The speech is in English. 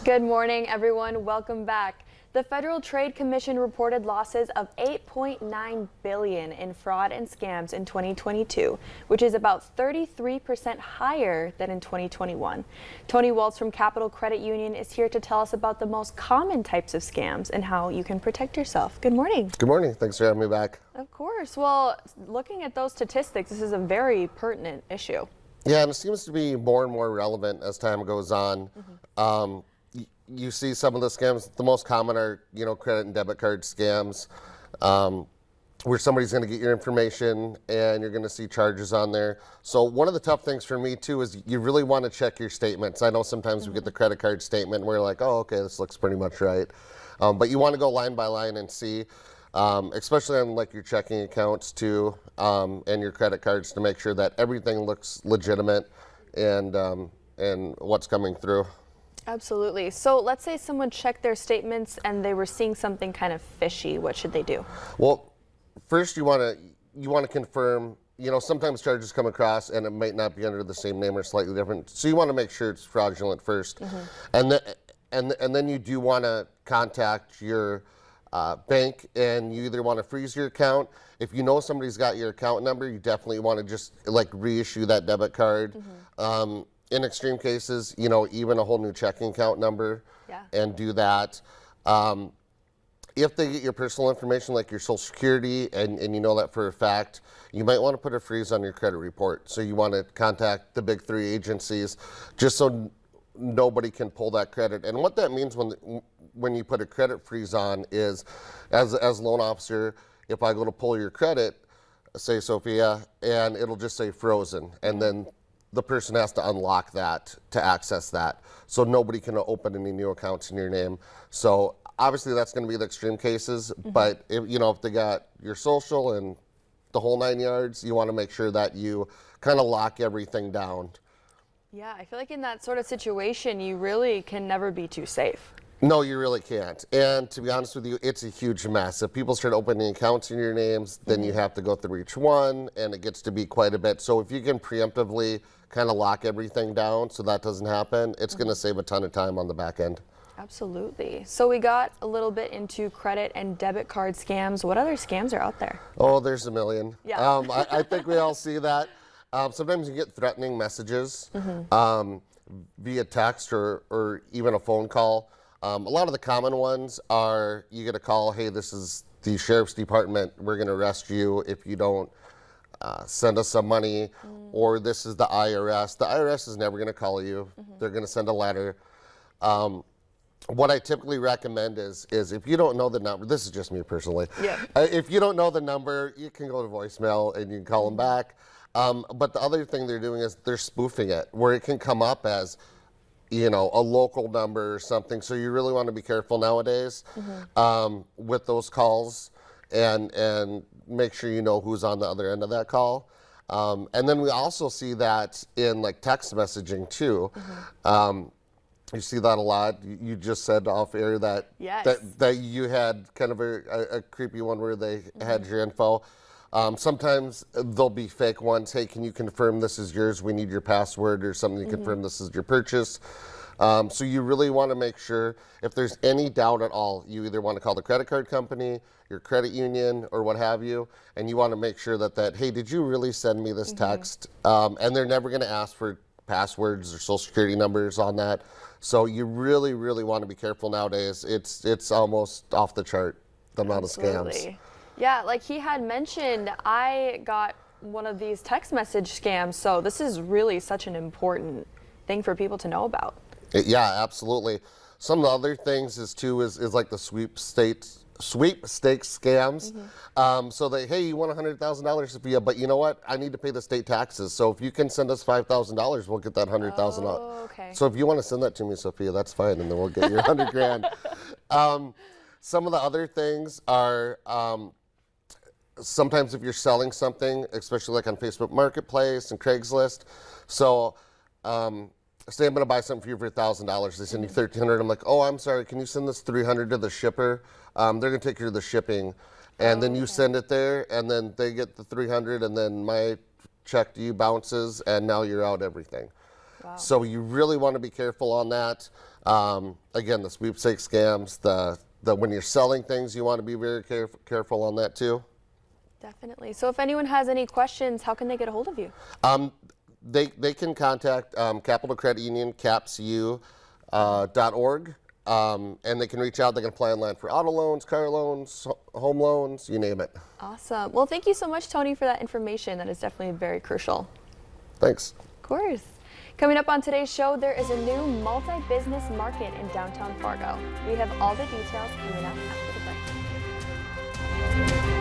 Good morning, everyone. Welcome back. The Federal Trade Commission reported losses of $8.9 billion in fraud and scams in 2022, which is about 33% higher than in 2021. Tony Waltz from Capital Credit Union is here to tell us about the most common types of scams and how you can protect yourself. Good morning. Good morning. Thanks for having me back. Of course. Well, looking at those statistics, this is a very pertinent issue. Yeah, and it seems to be more and more relevant as time goes on. You see some of the scams. The most common are, credit and debit card scams, where somebody's going to get your information and you're going to see charges on there. So one of the tough things for me too is you really want to check your statements. I know sometimes we get the credit card statement and we're like, oh, okay, this looks pretty much right. But you want to go line by line and see, especially on like your checking accounts too, and your credit cards, to make sure that everything looks legitimate and what's coming through. Absolutely. So let's say someone checked their statements and they were seeing something kind of fishy. What should they do? Well, first you want to confirm. Sometimes charges come across and it might not be under the same name or slightly different. So you want to make sure it's fraudulent first, and then you do want to contact your bank, and you either want to freeze your account. If you know somebody's got your account number, you definitely want to just like reissue that debit card. In extreme cases, even a whole new checking account number, and do that. If they get your personal information, like your social security, and you know that for a fact, you might want to put a freeze on your credit report. So you want to contact the big three agencies just so nobody can pull that credit. And what that means when you put a credit freeze on is, as a loan officer, if I go to pull your credit, say Sophia, and it'll just say frozen, and then the person has to unlock that to access that. So nobody can open any new accounts in your name. So obviously that's going to be the extreme cases, but if they got your social and the whole 9 yards, you want to make sure that you kind of lock everything down. Yeah, I feel like in that sort of situation, you really can never be too safe. No, you really can't. And to be honest with you, it's a huge mess. If people start opening accounts in your names, then you have to go through each one, and it gets to be quite a bit. So if you can preemptively kind of lock everything down so that doesn't happen, it's going to save a ton of time on the back end. Absolutely. So we got a little bit into credit and debit card scams. What other scams are out there? Oh, there's a million. Yeah. I think we all see that. Sometimes you get threatening messages via text or even a phone call. A lot of the common ones are, you get a call, hey, this is the sheriff's department, we're going to arrest you if you don't send us some money, or this is the IRS. The IRS is never going to call you. They're going to send a letter. What I typically recommend is if you don't know the number, this is just me personally, if you don't know the number, you can go to voicemail and you can call them back. But the other thing they're doing is they're spoofing it, where it can come up as a local number or something. So you really want to be careful nowadays with those calls, and make sure you know who's on the other end of that call. And then we also see that in like text messaging too. You see that a lot. You just said off air that that you had kind of a creepy one where they had your info. Sometimes there'll be fake ones. Hey, can you confirm this is yours? We need your password or something to confirm this is your purchase. So you really want to make sure, if there's any doubt at all, you either want to call the credit card company, your credit union, or what have you, and you want to make sure that hey, did you really send me this text? And they're never going to ask for passwords or social security numbers on that. So you really, really want to be careful nowadays. It's almost off the chart, the amount of scams. Yeah, like he had mentioned, I got one of these text message scams, so this is really such an important thing for people to know about. Yeah, absolutely. Some of the other things is like the sweepstakes scams. So they, hey, you won $100,000, Sophia, but you know what? I need to pay the state taxes. So if you can send us $5,000, we'll get that $100,000. Oh, okay. So if you want to send that to me, Sophia, that's fine, and then we'll get your $100,000. Some of the other things are, sometimes if you're selling something, especially like on Facebook Marketplace and Craigslist. So say I'm going to buy something for you for $1,000. They send you $1,300. I'm like, oh, I'm sorry. Can you send this $300 to the shipper? They're going to take care of the shipping. And then you send it there, and then they get the $300, and then my check to you bounces, and now you're out everything. Wow. So you really want to be careful on that. Again, the sweepstakes scams, the when you're selling things, you want to be very careful on that too. Definitely. So if anyone has any questions, how can they get a hold of you? They can contact Capital Credit Union, capsu.org, and they can reach out. They can apply online for auto loans, car loans, home loans, you name it. Awesome. Well, thank you so much, Tony, for that information. That is definitely very crucial. Thanks. Of course. Coming up on today's show, there is a new multi-business market in downtown Fargo. We have all the details coming up after the break.